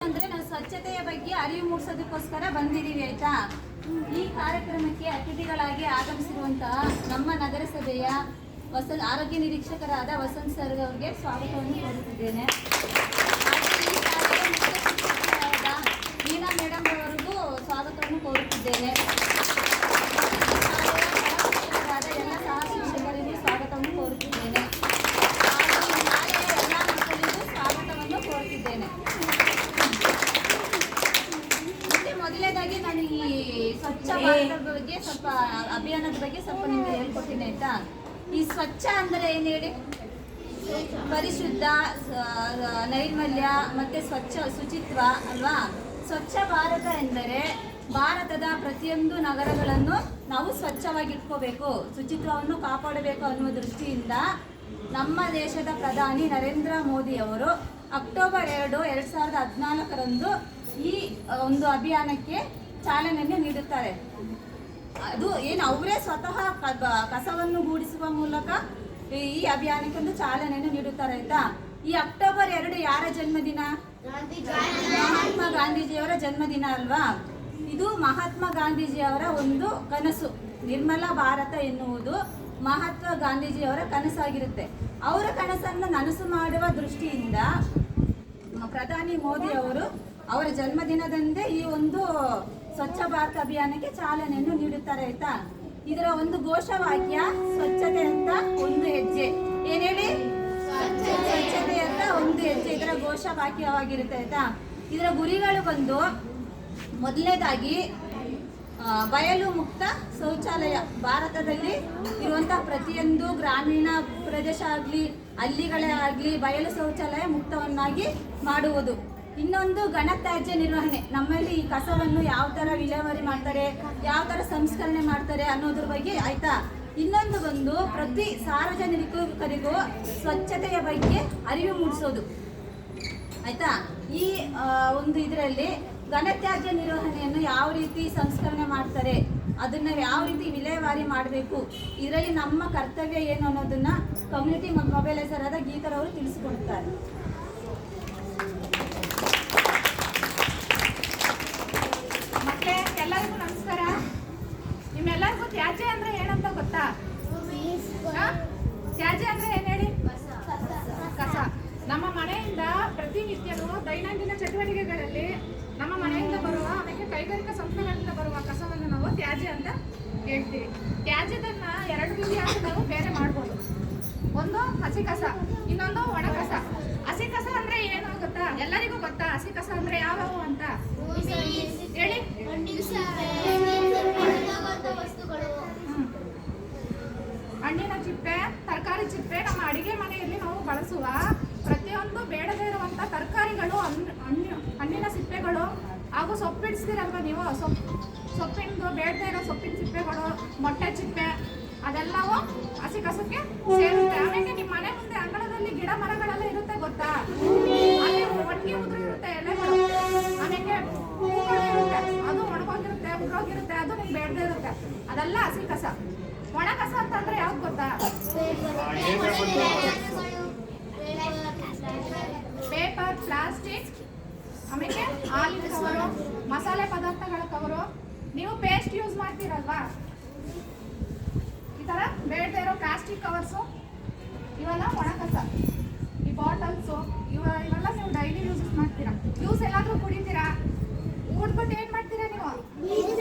ಅಂದ್ರೆ ನಾವು ಸ್ವಚ್ಛತೆಯ ಬಗ್ಗೆ ಅರಿವು ಮೂಡಿಸೋದಕ್ಕೋಸ್ಕರ ಬಂದಿದ್ದೀವಿ ಆಯ್ತಾ. ಈ ಕಾರ್ಯಕ್ರಮಕ್ಕೆ ಅತಿಥಿಗಳಾಗಿ ಆಗಮಿಸಿರುವಂತಹ ನಮ್ಮ ನಗರಸಭೆಯ ಆರೋಗ್ಯ ನಿರೀಕ್ಷಕರಾದ ವಸಂತ್ ಸರ್ ಅವರಿಗೆ ಸ್ವಾಗತವನ್ನು ಕೋರುತ್ತಿದ್ದೇನೆ. ಈ ಶಾಲೆಯ ಮುಖ್ಯ ಶಿಕ್ಷಕರಾದ ಮೀನಾ ಮೇಡಮ್ ಅವರಿಗೂ ಸ್ವಾಗತವನ್ನು ಕೋರುತ್ತಿದ್ದೇನೆ. ಶಾಲೆಯ ಎಲ್ಲ ಸಹ ಶಿಕ್ಷಕರಿಗೂ ಸ್ವಾಗತವನ್ನು ಕೋರುತ್ತಿದ್ದೇನೆ. ಶಾಲೆಯ ಎಲ್ಲ ಮಕ್ಕಳಿಗೂ ಸ್ವಾಗತವನ್ನು ಕೋರುತ್ತಿದ್ದೇನೆ. ಮತ್ತೆ ಮೊದಲನೇದಾಗಿ ನಾನು ಈ ಸ್ವಚ್ಛ ಭಾರತದ ಬಗ್ಗೆ ಸ್ವಲ್ಪ ಅಭಿಯಾನದ ಬಗ್ಗೆ ಸ್ವಲ್ಪ ನಿಮ್ಗೆ ಹೇಳ್ಕೊಡ್ತೀನಿ ಆಯ್ತಾ. ಈ ಸ್ವಚ್ಛ ಅಂದರೆ ಏನು ಹೇಳಿ? ಪರಿಶುದ್ಧ, ನೈರ್ಮಲ್ಯ ಮತ್ತೆ ಶುಚಿತ್ವ ಅಲ್ವಾ. ಸ್ವಚ್ಛ ಭಾರತ ಎಂದರೆ ಭಾರತದ ಪ್ರತಿಯೊಂದು ನಗರಗಳನ್ನು ನಾವು ಸ್ವಚ್ಛವಾಗಿ ಇಟ್ಕೋಬೇಕು, ಶುಚಿತ್ವವನ್ನು ಕಾಪಾಡಬೇಕು ಅನ್ನುವ ದೃಷ್ಟಿಯಿಂದ ನಮ್ಮ ದೇಶದ ಪ್ರಧಾನಿ ನರೇಂದ್ರ ಮೋದಿ ಅವರು ಅಕ್ಟೋಬರ್ 2, 2014 ಈ ಒಂದು ಅಭಿಯಾನಕ್ಕೆ ಚಾಲನೆಯನ್ನು ನೀಡುತ್ತಾರೆ. ಅದು ಏನು ಅವರೇ ಸ್ವತಃ ಕಸವನ್ನು ಗೂಡಿಸುವ ಮೂಲಕ ಈ ಅಭಿಯಾನಕ್ಕೆ ಒಂದು ಚಾಲನೆಯನ್ನು ನೀಡುತ್ತಾರೆ ಆಯ್ತಾ. ಈ ಅಕ್ಟೋಬರ್ 2 ಯಾರ ಜನ್ಮದಿನ? ಮಹಾತ್ಮ ಗಾಂಧೀಜಿಯವರ ಜನ್ಮದಿನ ಅಲ್ವಾ. ಇದು ಮಹಾತ್ಮ ಗಾಂಧೀಜಿಯವರ ಒಂದು ಕನಸು. ನಿರ್ಮಲ ಭಾರತ ಎನ್ನುವುದು ಮಹಾತ್ಮ ಗಾಂಧೀಜಿಯವರ ಕನಸಾಗಿರುತ್ತೆ. ಅವರ ಕನಸನ್ನು ನನಸು ಮಾಡುವ ದೃಷ್ಟಿಯಿಂದ ಪ್ರಧಾನಿ ಮೋದಿ ಅವರು ಅವರ ಜನ್ಮದಿನದಂದೇ ಈ ಒಂದು ಸ್ವಚ್ಛ ಭಾರತ ಅಭಿಯಾನಕ್ಕೆ ಚಾಲನೆಯನ್ನು ನೀಡುತ್ತಾರೆ ಆಯ್ತಾ. ಇದರ ಒಂದು ಘೋಷವಾಕ್ಯ ಸ್ವಚ್ಛತೆ ಅಂತ ಒಂದು ಹೆಜ್ಜೆ. ಏನ್ ಹೇಳಿ? ಸ್ವಚ್ಛತೆ ಅಂತ ಒಂದು ಹೆಜ್ಜೆ ಇದರ ಘೋಷವಾಕ್ಯವಾಗಿರುತ್ತೆ ಆಯ್ತಾ. ಇದರ ಗುರಿಗಳು ಬಂದು ಮೊದಲನೇದಾಗಿ ಬಯಲು ಮುಕ್ತ ಶೌಚಾಲಯ. ಭಾರತದಲ್ಲಿ ಇರುವಂತಹ ಪ್ರತಿಯೊಂದು ಗ್ರಾಮೀಣ ಪ್ರದೇಶ ಆಗಲಿ ಹಳ್ಳಿಗಳೇ ಆಗಲಿ ಬಯಲು ಶೌಚಾಲಯ ಮುಕ್ತವನ್ನಾಗಿ ಮಾಡುವುದು. ಇನ್ನೊಂದು ಘನತ್ಯಾಜ್ಯ ನಿರ್ವಹಣೆ. ನಮ್ಮಲ್ಲಿ ಈ ಕಸವನ್ನು ಯಾವ ಥರ ವಿಲೇವಾರಿ ಮಾಡ್ತಾರೆ, ಯಾವ ಥರ ಸಂಸ್ಕರಣೆ ಮಾಡ್ತಾರೆ ಅನ್ನೋದ್ರ ಬಗ್ಗೆ ಆಯ್ತಾ. ಇನ್ನೊಂದು ಬಂದು ಪ್ರತಿ ಸಾರ್ವಜನಿಕರಿಗೂ ಸ್ವಚ್ಛತೆಯ ಬಗ್ಗೆ ಅರಿವು ಮೂಡಿಸೋದು ಆಯ್ತಾ. ಈ ಒಂದು ಇದರಲ್ಲಿ ಘನತ್ಯಾಜ್ಯ ನಿರ್ವಹಣೆಯನ್ನು ಯಾವ ರೀತಿ ಸಂಸ್ಕರಣೆ ಮಾಡ್ತಾರೆ, ಅದನ್ನ ಯಾವ ರೀತಿ ವಿಲೇವಾರಿ ಮಾಡಬೇಕು, ಇದರಲ್ಲಿ ನಮ್ಮ ಕರ್ತವ್ಯ ಏನು ಅನ್ನೋದನ್ನ ಕಮ್ಯುನಿಟಿ ಮೊಬೈಲೈಸರ್ ಆದ ಗೀತರವರು ತಿಳಿಸಿಕೊಡುತ್ತಾರೆ. ಎಲ್ಲರಿಗೂ ನಮಸ್ಕಾರ. ನಿಮ್ಮೆಲ್ಲರಿಗೂ ತ್ಯಾಜ್ಯ ಅಂದ್ರೆ ಏನಂತ ಗೊತ್ತಾ? ತ್ಯಾಜ್ಯ ಅಂದ್ರೆ ಏನ್ ಹೇಳಿ? ಕಸ. ನಮ್ಮ ಮನೆಯಿಂದ ಪ್ರತಿನಿತ್ಯನೂ ದೈನಂದಿನ ಚಟುವಟಿಕೆಗಳಲ್ಲಿ ನಮ್ಮ ಮನೆಯಿಂದ ಬರುವ ಆಮೇಲೆ ಕೈಗಾರಿಕಾ ಸಂಸ್ಥೆಗಳಿಂದ ಬರುವ ಕಸವನ್ನು ನಾವು ತ್ಯಾಜ್ಯ ಅಂತ ಹೇಳ್ತೀವಿ. ತ್ಯಾಜ್ಯದನ್ನ 2 ರೀತಿಯಾಗಿ ನಾವು ಬೇರೆ ಮಾಡ್ಬೋದು. ಒಂದು ಹಸಿ ಕಸ, ಇನ್ನೊಂದು ಒಣ ಕಸ. ಹಸಿ ಕಸ ಅಂದ್ರೆ ಏನು ಗೊತ್ತಾ? ಎಲ್ಲರಿಗೂ ಗೊತ್ತಾ ಹಸಿ ಕಸ ಅಂದ್ರೆ ಯಾವ್ಯಾವು ಅಂತ ಹೇಳಿ? ಹಣ್ಣಿನ ಚಿಪ್ಪೆ, ತರಕಾರಿ ಚಿಪ್ಪೆ. ನಮ್ಮ ಅಡಿಗೆ ಮನೆಯಲ್ಲಿ ನಾವು ಬಳಸುವ ಪ್ರತಿಯೊಂದು ಬೇಡದೇ ಇರುವಂತ ತರಕಾರಿಗಳು, ಹಣ್ಣಿನ ಸಿಪ್ಪೆಗಳು ಹಾಗೂ ಸೊಪ್ಪಿಡಿಸ್ತೀರಲ್ವ ನೀವು, ಸೊಪ್ಪಿಂದು ಬೇಡದೇ ಇರೋ ಸೊಪ್ಪಿನ ಚಿಪ್ಪೆಗಳು, ಮೊಟ್ಟೆ ಚಿಪ್ಪೆ, ಅದೆಲ್ಲವೂ ಹಸಿ ಕಸಕ್ಕೆ ಸೇರುತ್ತೆ. ಆಮೇಲೆ ನಿಮ್ಮ ಮನೆ ಮುಂದೆ ಅಂಗಳದಲ್ಲಿ ಗಿಡ ಮರಗಳೆಲ್ಲ ಇರುತ್ತೆ ಗೊತ್ತಾ? ಅಲ್ಲಿ ಒಟ್ಟಿಗೆ ಉದುರಿರುತ್ತೆ ಎಲೆಗಳು, ಆಮೇಲೆ ಹೂಗಳು ಇರುತ್ತೆ, ಅದು ಒಣಗೋಗಿರುತ್ತೆ, ಉದುರೋಗಿರುತ್ತೆ, ಅದು ನಿಮ್ಗೆ ಬೇಡದೇ ಇರುತ್ತೆ. ಅದೆಲ್ಲ ಹಸಿ ಕಸ. ಒಣ ಕಸ ಅಂತಂದ್ರೆ ಯಾವ್ದು ಗೊತ್ತಾ? ಪೇಪರ್, ಪ್ಲಾಸ್ಟಿಕ್, ಆಮೇಲೆ ಹಾಲಿನ ಕವರು, ಮಸಾಲೆ ಪದಾರ್ಥಗಳ ಕವರು. ನೀವು ಪೇಸ್ಟ್ ಯೂಸ್ ಮಾಡ್ತೀರಲ್ವಾ, ಈ ತರ ಬೇಡದೇ ಇರೋ ಪ್ಲಾಸ್ಟಿಕ್ ಕವರ್ಸು, ಇವೆಲ್ಲ ಒಣ ಕಸ. ಈ ಬಾಟಲ್ಸು ಇವೆಲ್ಲ ನೀವು ಡೈಲಿ ಯೂಸ್ ಮಾಡ್ತೀರಾ. ಜ್ಯೂಸ್ ಎಲ್ಲಾದ್ರೂ ಕುಡಿತೀರಾ, ಕುಡ್ಬಿಟ್ಟು ಏನ್ ಮಾಡ್ತೀರಾ ನೀವು?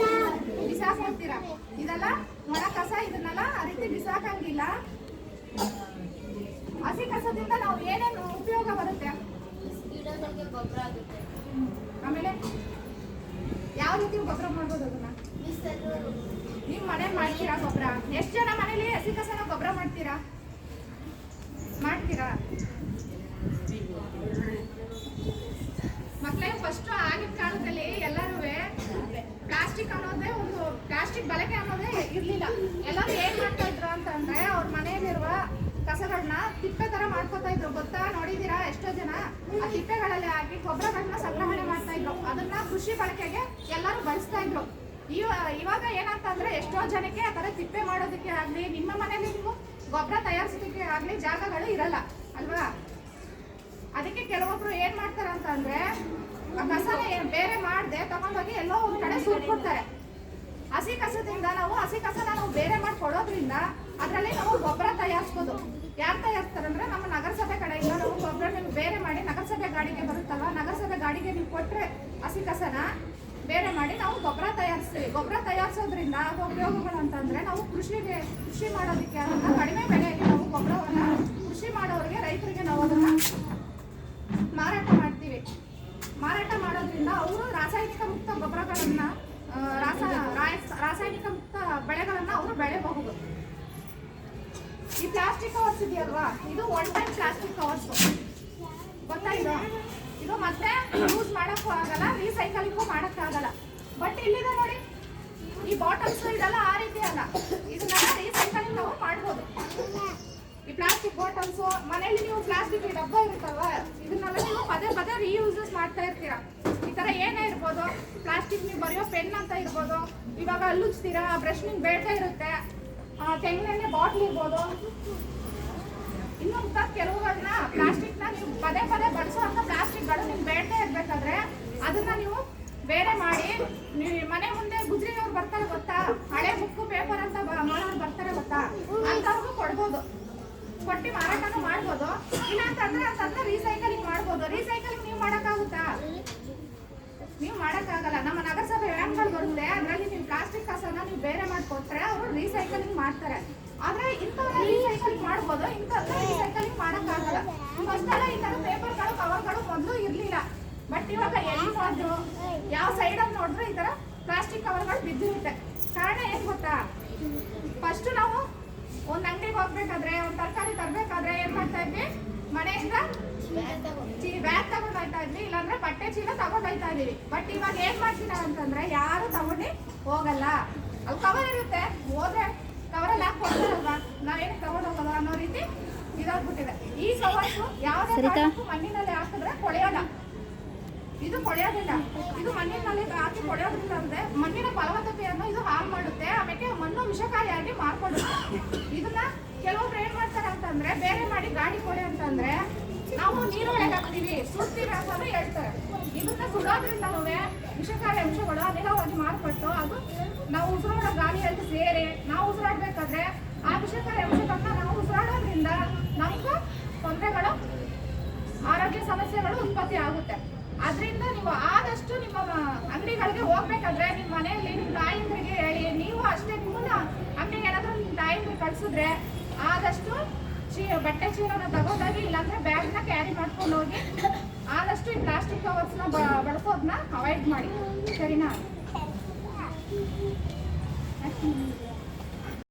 ಬಿಸಾಕ್ಬಿಡ್ತೀರಾ. ಇದೆಲ್ಲ ಒಣ ಕಸ. ಇದನ್ನೆಲ್ಲ ಆ ರೀತಿ ಬಿಸಾಕಂಗಿಲ್ಲ. ಹಸಿ ಕಸದಿಂದ ನಾವು ಏನೇನು ಉಪಯೋಗ ಬರುತ್ತೆ? ಆಮೇಲೆ ಯಾವ ರೀತಿ ಗೊಬ್ಬರ ಮಾಡ್ಬೋದು ಅದನ್ನ? ನೀವು ಮನೇಲಿ ಮಾಡ್ತೀರಾ ಗೊಬ್ಬರ? ಎಷ್ಟು ಜನ ಮನೇಲಿ ಹಸಿ ಕಸನ ಗೊಬ್ಬರ ಮಾಡ್ತೀರಾ? ಮಕ್ಕಳೇ, ಫಸ್ಟ್ ಆಗಿನ ಕಾಲದಲ್ಲಿ ಎಲ್ಲರೂ ಪ್ಲಾಸ್ಟಿಕ್ ಅನ್ನೋದೇ ಒಂದು ಪ್ಲಾಸ್ಟಿಕ್ ಬಳಕೆ ಅನ್ನೋದೇ ಇರ್ಲಿಲ್ಲ. ಎಲ್ಲರೂ ಏನ್ ಮಾಡ್ತಾ ಇದ್ರು ಅಂತಂದ್ರೆ ಅವ್ರ ಮನೆಯಲ್ಲಿರುವ ಕಸಗಳನ್ನ ತಿಪ್ಪೆ ತರ ಮಾಡ್ಕೋತಾ ಇದ್ರು ಗೊತ್ತಾ? ನೋಡಿದೀರಾ? ಎಷ್ಟೋ ಜನ ಆ ತಿಪ್ಪೆಗಳಲ್ಲಿ ಹಾಕಿ ಗೊಬ್ಬರಗಳನ್ನ ಸಂಗ್ರಹಣೆ ಮಾಡ್ತಾ ಇದ್ರು. ಅದನ್ನ ಕೃಷಿ ಬಳಕೆಗೆ ಎಲ್ಲರೂ ಬಳಸ್ತಾ ಇದ್ರು. ಇವಾಗ ಏನಂತಂದ್ರೆ ಎಷ್ಟೋ ಜನಕ್ಕೆ ಆ ತರ ತಿಪ್ಪೆ ಮಾಡೋದಕ್ಕೆ ಆಗ್ಲಿ, ನಿಮ್ಮ ಮನೆಯಲ್ಲಿ ನೀವು ಗೊಬ್ಬರ ತಯಾರಿಸೋದಕ್ಕೆ ಆಗ್ಲಿ ಜಾಗಗಳು ಇರಲ್ಲ ಅಲ್ವಾ. ಅದಕ್ಕೆ ಕೆಲವೊಬ್ರು ಏನ್ ಮಾಡ್ತಾರ ಅಂತಂದ್ರೆ ಆ ಕಸನ ಬೇರೆ ಮಾಡದೆ ತಗೊಂಡೋಗಿ ಎಲ್ಲೋ ಒಂದ್ ಕಡೆ ಸುಟ್ಬಿಡ್ತಾರೆ. ಹಸಿ ಕಸದಿಂದ ಹಸಿ ಕಸನ ನಾವು ಬೇರೆ ಮಾಡಿ ಕೊಡೋದ್ರಿಂದ ಅದರಲ್ಲಿ ನಾವು ಗೊಬ್ಬರ ತಯಾರಿಸ್ಬೋದು. ಯಾರು ತಯಾರಿಸ್ತಾರೆ ಅಂದ್ರೆ ನಮ್ಮ ನಗರಸಭೆ ಕಡೆಯಿಂದ ನಾವು ಗೊಬ್ಬರ ನೀವು ಬೇರೆ ಮಾಡಿ ನಗರಸಭೆ ಗಾಡಿಗೆ ಬರುತ್ತಲ್ವ, ನಗರಸಭೆ ಗಾಡಿಗೆ ನೀವು ಕೊಟ್ಟರೆ ಹಸಿ ಕಸನ ಬೇರೆ ಮಾಡಿ ನಾವು ಗೊಬ್ಬರ ತಯಾರಿಸ್ತೀವಿ. ಗೊಬ್ಬರ ತಯಾರಿಸೋದ್ರಿಂದ ಆಗೋ ಉಪಯೋಗಗಳು ಅಂತಂದ್ರೆ ನಾವು ಕೃಷಿ ಮಾಡೋದಕ್ಕೆ ಅದನ್ನ ಕಡಿಮೆ ಬೆಲೆಯಲ್ಲಿ ನಾವು ಗೊಬ್ಬರವನ್ನ ಕೃಷಿ ಮಾಡೋರಿಗೆ ರೈತರಿಗೆ ನಾವು ಅದನ್ನ ಮಾರಾಟ ಮಾಡ್ತೀವಿ. ಮಾರಾಟ ಮಾಡೋದ್ರಿಂದ ಅವರು ರಾಸಾಯನಿಕ ಮುಕ್ತ ಗೊಬ್ಬರಗಳನ್ನ ರಾಸಾಯನಿಕ ಮುಕ್ತ ಬೆಳೆಗಳನ್ನ ಅವರು ಬೆಳೆಯಬಹುದು. ಈ ಪ್ಲಾಸ್ಟಿಕ್ ಕವರ್ಸ್ ಇದೆಯಲ್ವಾ, ಇದು ಒನ್ ಟೈಮ್ ಪ್ಲಾಸ್ಟಿಕ್ ಕವರ್ಸ್ ಗೊತ್ತಾ? ಇದು ಮತ್ತೆ ಯೂಸ್ ಮಾಡಕ್ಕೂ ಆಗಲ್ಲ, ರೀಸೈಕಲಿಂಗು ಮಾಡಕ್ಕಾಗಲ್ಲ. ಬಟ್ ಇಲ್ಲಿದೆ ನೋಡಿ, ಈ ಬಾಟಲ್ಸ್ ಇದೆಲ್ಲ ಆ ರೀತಿ ಅಲ್ಲ, ಇದನ್ನೆಲ್ಲ ರೀಸೈಕಲಿಂಗ್ ನಾವು ಮಾಡ್ಬೋದು. ಈ ಪ್ಲಾಸ್ಟಿಕ್ ಬಾಟಲ್ಸ್ ಮನೆಯಲ್ಲಿ ನೀವು ಪ್ಲಾಸ್ಟಿಕ್ ಡಬ್ಬ ಇರುತ್ತಲ್ವ, ಇದನ್ನೆಲ್ಲ ನೀವು ಪದೇ ಪದೇ ರೀಯೂಸಸ್ ಮಾಡ್ತಾ ಇರ್ತೀರಾ. ಈ ತರ ಏನೇ ಇರ್ಬೋದು, ಪ್ಲಾಸ್ಟಿಕ್ ನೀವು ಬರೆಯೋ ಪೆನ್ ಅಂತ ಇರ್ಬೋದು, ಇವಾಗ ಹಲ್ಲುಚ್ತೀರಾ, ಬ್ರಷ್ ನಿಮ್ಗೆ ಬೇಡದೇ ಇರುತ್ತೆ, ತೆಂಗಿನೆಣ್ಣೆ ಬಾಟ್ಲ್ ಇರ್ಬೋದು, ಇನ್ನು ಕೆಲವುಗಳನ್ನ ಪ್ಲಾಸ್ಟಿಕ್ನ ನೀವು ಪದೇ ಪದೇ ಬಳಸುವಂತ ಪ್ಲಾಸ್ಟಿಕ್ಗಳು ನಿಮ್ಗೆ ಬೇಡದೇ ಇರ್ಬೇಕಾದ್ರೆ ಅದನ್ನ ನೀವು ಬೇರೆ ಮಾಡಿ ನೀವು ಮನೆ ಮುಂದೆ ಗುಜ್ರಿನವ್ರು ಬರ್ತಾರೆ ಗೊತ್ತಾ, ಹಳೆ ಬುಕ್ ಪೇಪರ್ ಅಂತ ಮಾಡೋರು ಬರ್ತಾರೆ ಗೊತ್ತಾ, ಅಂತವ್ರಿಗೂ ಕೊಡ್ಬೋದು, ಕೊಟ್ಟು ಮಾರಾಟನೂ ಮಾಡ್ಬೋದು. ಇಲ್ಲ ಅಂತಂದ್ರೆ ರೀಸೈಕಲಿಂಗ್ ಮಾಡ್ಬೋದು. ರೀಸೈಕಲಿಂಗ್ ನೀವು ಮಾಡೋಕ್ಕಾಗುತ್ತಾ? ನೀವು ಮಾಡೋಕ್ಕಾಗಲ್ಲ. ನಮ್ಮ ನಗರಸಭೆ ವ್ಯಾನ್ಗಳು ಬರುತ್ತೆ, ಅದರಲ್ಲಿ ನೀವು ಪ್ಲಾಸ್ಟಿಕ್ ಕಸನ ನೀವು ಬೇರೆ ಮಾಡಿಕೊಟ್ರೆ ಅವರು ರೀಸೈಕಲಿಂಗ್ ಮಾಡ್ತಾರೆ. ಆದ್ರೆ ಇಂಥವ್ರ ರೀಸೈಕಲಿಂಗ್ ಮಾಡ್ಬೋದು, ಇಂಥವ್ರ ರೀಸೈಕಲಿಂಗ್ ಮಾಡೋಕ್ಕಾಗಲ್ಲ. ಫಸ್ಟೆಲ್ಲ ಈ ಥರ ಪೇಪರ್ಗಳು ಕವರ್ಗಳು ಮೊದಲು ಇರಲಿಲ್ಲ. ಬಟ್ ಇವಾಗ ಎಲ್ಲಿ ನೋಡಿದ್ರು ಯಾವ ಸೈಡಲ್ಲಿ ನೋಡಿದ್ರು ಈ ಥರ ಪ್ಲಾಸ್ಟಿಕ್ ಕವರ್ಗಳು ಬಿದ್ದಿರುತ್ತೆ. ಕಾರಣ ಏನು ಗೊತ್ತಾ? ಫಸ್ಟ್ ನಾವು ಒಂದು ಅಂಗಡಿಗೆ ಹೋಗ್ಬೇಕಾದ್ರೆ, ಒಂದು ತರಕಾರಿ ತರಬೇಕಾದ್ರೆ ಏನು ಮಾಡ್ತಾ ಇದ್ವಿ, ಮನೆಯಿಂದ ಬ್ಯಾಗ್ ತಗೊಂಡು ಹೋಗ್ತಾ ಇದ್ವಿ, ಇಲ್ಲಾಂದ್ರೆ ಬಟ್ಟೆ ಚೀಲ ತಗೊಂಡು ಹೋಗ್ತಾ ಇದೀವಿ. ಬಟ್ ಇವಾಗ ಏನ್ ಮಾಡ್ತೀವಿ ಅಂತಂದ್ರೆ ಯಾರು ತಗೊಂಡು ಹೋಗಲ್ಲ. ಅಲ್ಲಿ ಕವರ್ ಇರುತ್ತೆ, ಹೋದ್ರೆ ಕವರಲ್ಲಿ ಹಾಕಿ ಕೊಡ್ತಾರಲ್ವಾ, ನಾವೇನು ತಗೊಂಡು ಹೋಗಲ್ಲ ಅನ್ನೋ ರೀತಿ ಇದಾಗ್ಬಿಟ್ಟಿದೆ. ಈ ಕವರ್ಸು ಯಾವುದೇ ಕಾರಣಕ್ಕೂ ಮಣ್ಣಿನಲ್ಲಿ ಹಾಕಿದ್ರೆ ಕೊಳೆಯೋಲ್ಲ. ಇದು ಕೊಳೆಯೋದಿಲ್ಲ. ಇದು ಮಣ್ಣಿನಲ್ಲಿ ಹಾಕಿ ಕೊಳೆಯೋದ್ರಿಂದ ಅಂದ್ರೆ ಮಣ್ಣಿನ ಫಲವತ್ತತೆಯನ್ನು ಇದು ಹಾಳು ಮಾಡುತ್ತೆ. ಆಮೇಲೆ ಮಣ್ಣು ವಿಷಕಾರಿಯಾಗಿ ಮಾರ್ಪಡುತ್ತೆ. ಇದನ್ನ ಕೆಲವೊಬ್ರು ಏನ್ ಮಾಡ್ತಾರೆ ಅಂತಂದ್ರೆ ಬೇರೆ ಮಾಡಿ ಗಾಡಿ ಕೊಡೆ ಅಂತಂದ್ರೆ ನಾವು ನೀರೊಳಗೆ ಹಾಕ್ತೀವಿ, ಸುಡ್ತೀವಿ ಅಂತಂದ್ರೆ ಹೇಳ್ತಾರೆ. ಇದನ್ನ ಸುಡೋದ್ರಿಂದನೂ ವಿಷಕಾರಿ ಅಂಶಗಳು ಅನಿಲವಾಗಿ ಮಾರ್ಪಟ್ಟು ಅದು ನಾವು ಉಸಿರಾಡೋ ಗಾಳಿಯಲ್ಲಿ ಸೇರಿ ನಾವು ಉಸಿರಾಡ್ಬೇಕಾದ್ರೆ ಆ ವಿಷಕಾರಿ ಅಂಶಗಳನ್ನ ನಾವು ಉಸಿರಾಡೋದ್ರಿಂದ ನಮಗೂ ತೊಂದರೆಗಳು, ಆರೋಗ್ಯ ಸಮಸ್ಯೆಗಳು ಉತ್ಪತ್ತಿ ಆಗುತ್ತೆ. ಅದರಿಂದ ನೀವು ಆದಷ್ಟು ನಿಮ್ಮ ಅಂಗಡಿಗಳಿಗೆ ಹೋಗ್ಬೇಕಾದ್ರೆ ನಿಮ್ಮ ಮನೆಯಲ್ಲಿ ನಿಮ್ಮ ತಾಯಿಂದ್ರಿಗೆ ಹೇಳಿ, ನೀವು ಅಷ್ಟೇ ನಿಮ್ಮನ್ನ ಅಂಗಡಿಗೆ ಏನಾದರೂ ನಿಮ್ಮ ತಾಯಿಂದ್ರಿಗೆ ಕಳಿಸಿದ್ರೆ ಆದಷ್ಟು ಬಟ್ಟೆ ಚೀಲನ ತಗೊಂಡೋಗಿ, ಇಲ್ಲಾಂದ್ರೆ ಬ್ಯಾಗ್ನ ಕ್ಯಾರಿ ಮಾಡ್ಕೊಂಡು ಹೋಗಿ ಆದಷ್ಟು ಈ ಪ್ಲಾಸ್ಟಿಕ್ ಕವರ್ಸ್ನ ಬಳಸೋದನ್ನ ಅವಾಯ್ಡ್ ಮಾಡಿ. ಸರಿನಾ?